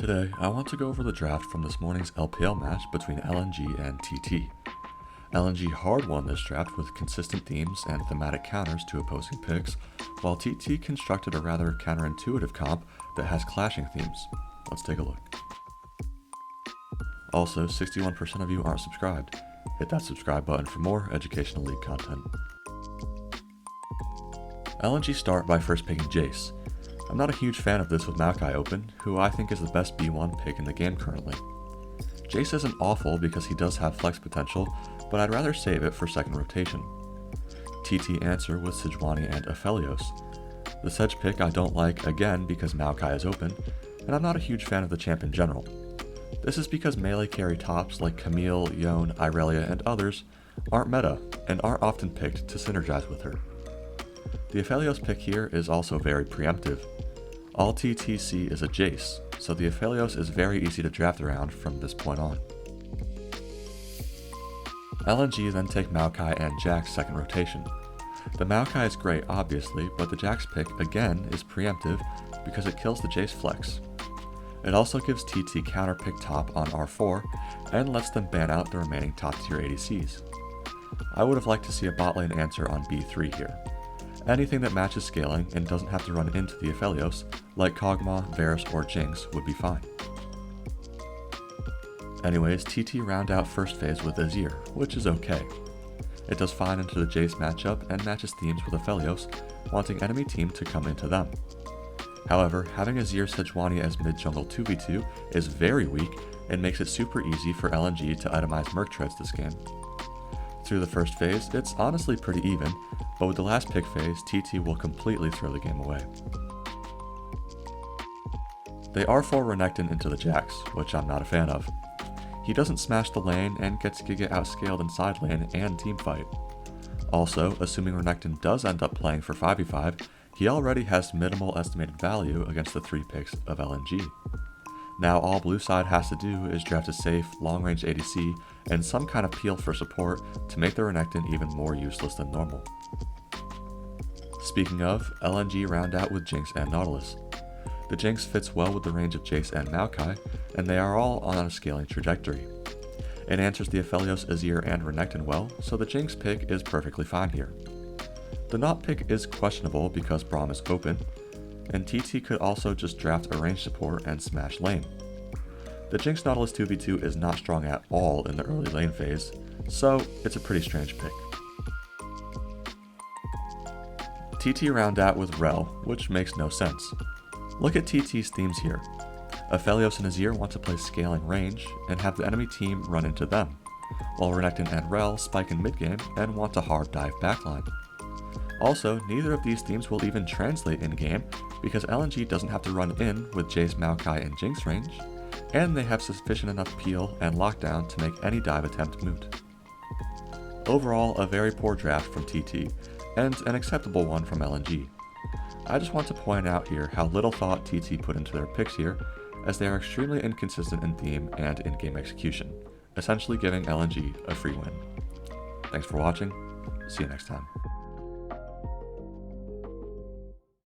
Today, I want to go over the draft from this morning's LPL match between LNG and TT. LNG hard won this draft with consistent themes and thematic counters to opposing picks, while TT constructed a rather counterintuitive comp that has clashing themes. Let's take a look. Also, 61% of you aren't subscribed. Hit that subscribe button for more Educational League content. LNG start by first picking Jace. I'm not a huge fan of this with Maokai open, who I think is the best B1 pick in the game currently. Jace isn't awful because he does have flex potential, but I'd rather save it for second rotation. TT answer with Sejuani and Aphelios. The Sedge pick I don't like again because Maokai is open, and I'm not a huge fan of the champ in general. This is because melee carry tops like Camille, Yone, Irelia, and others aren't meta, and aren't often picked to synergize with her. The Aphelios pick here is also very preemptive. All TTC is a Jace, so the Aphelios is very easy to draft around from this point on. LNG then take Maokai and Jax second rotation. The Maokai is great obviously, but the Jax pick again is preemptive because it kills the Jace flex. It also gives TT counter pick top on R4 and lets them ban out the remaining top tier ADCs. I would have liked to see a bot lane answer on B3 here. Anything that matches scaling and doesn't have to run into the Aphelios, like Kog'Maw, Varus, or Jinx, would be fine. Anyways, TT round out first phase with Azir, which is okay. It does fine into the Jace matchup and matches themes with Aphelios, wanting enemy team to come into them. However, having Azir Sejuani as mid jungle 2v2 is very weak and makes it super easy for LNG to itemize Merc Treads this game. Through the first phase, it's honestly pretty even, but with the last pick phase, TT will completely throw the game away. They R4 Renekton into the Jax, which I'm not a fan of. He doesn't smash the lane and gets Giga outscaled in side lane and teamfight. Also, assuming Renekton does end up playing for 5v5, he already has minimal estimated value against the 3 picks of LNG. Now all blue side has to do is draft a safe, long-range ADC and some kind of peel for support to make the Renekton even more useless than normal. Speaking of, LNG round out with Jinx and Nautilus. The Jinx fits well with the range of Jace and Maokai, and they are all on a scaling trajectory. It answers the Aphelios, Azir, and Renekton well, so the Jinx pick is perfectly fine here. The Naut pick is questionable because Braum is open, and TT could also just draft a range support and smash lane. The Jinx Nautilus 2v2 is not strong at all in the early lane phase, so it's a pretty strange pick. TT round out with Rell, which makes no sense. Look at TT's themes here. Aphelios and Azir want to play scaling range and have the enemy team run into them, while Renekton and Rell spike in mid game and want a hard dive backline. Also, neither of these themes will even translate in-game because LNG doesn't have to run in with Jace, Maokai, and Jinx range, and they have sufficient enough peel and lockdown to make any dive attempt moot. Overall, a very poor draft from TT, and an acceptable one from LNG. I just want to point out here how little thought TT put into their picks here, as they are extremely inconsistent in theme and in-game execution, essentially giving LNG a free win. Thanks for watching, see you next time.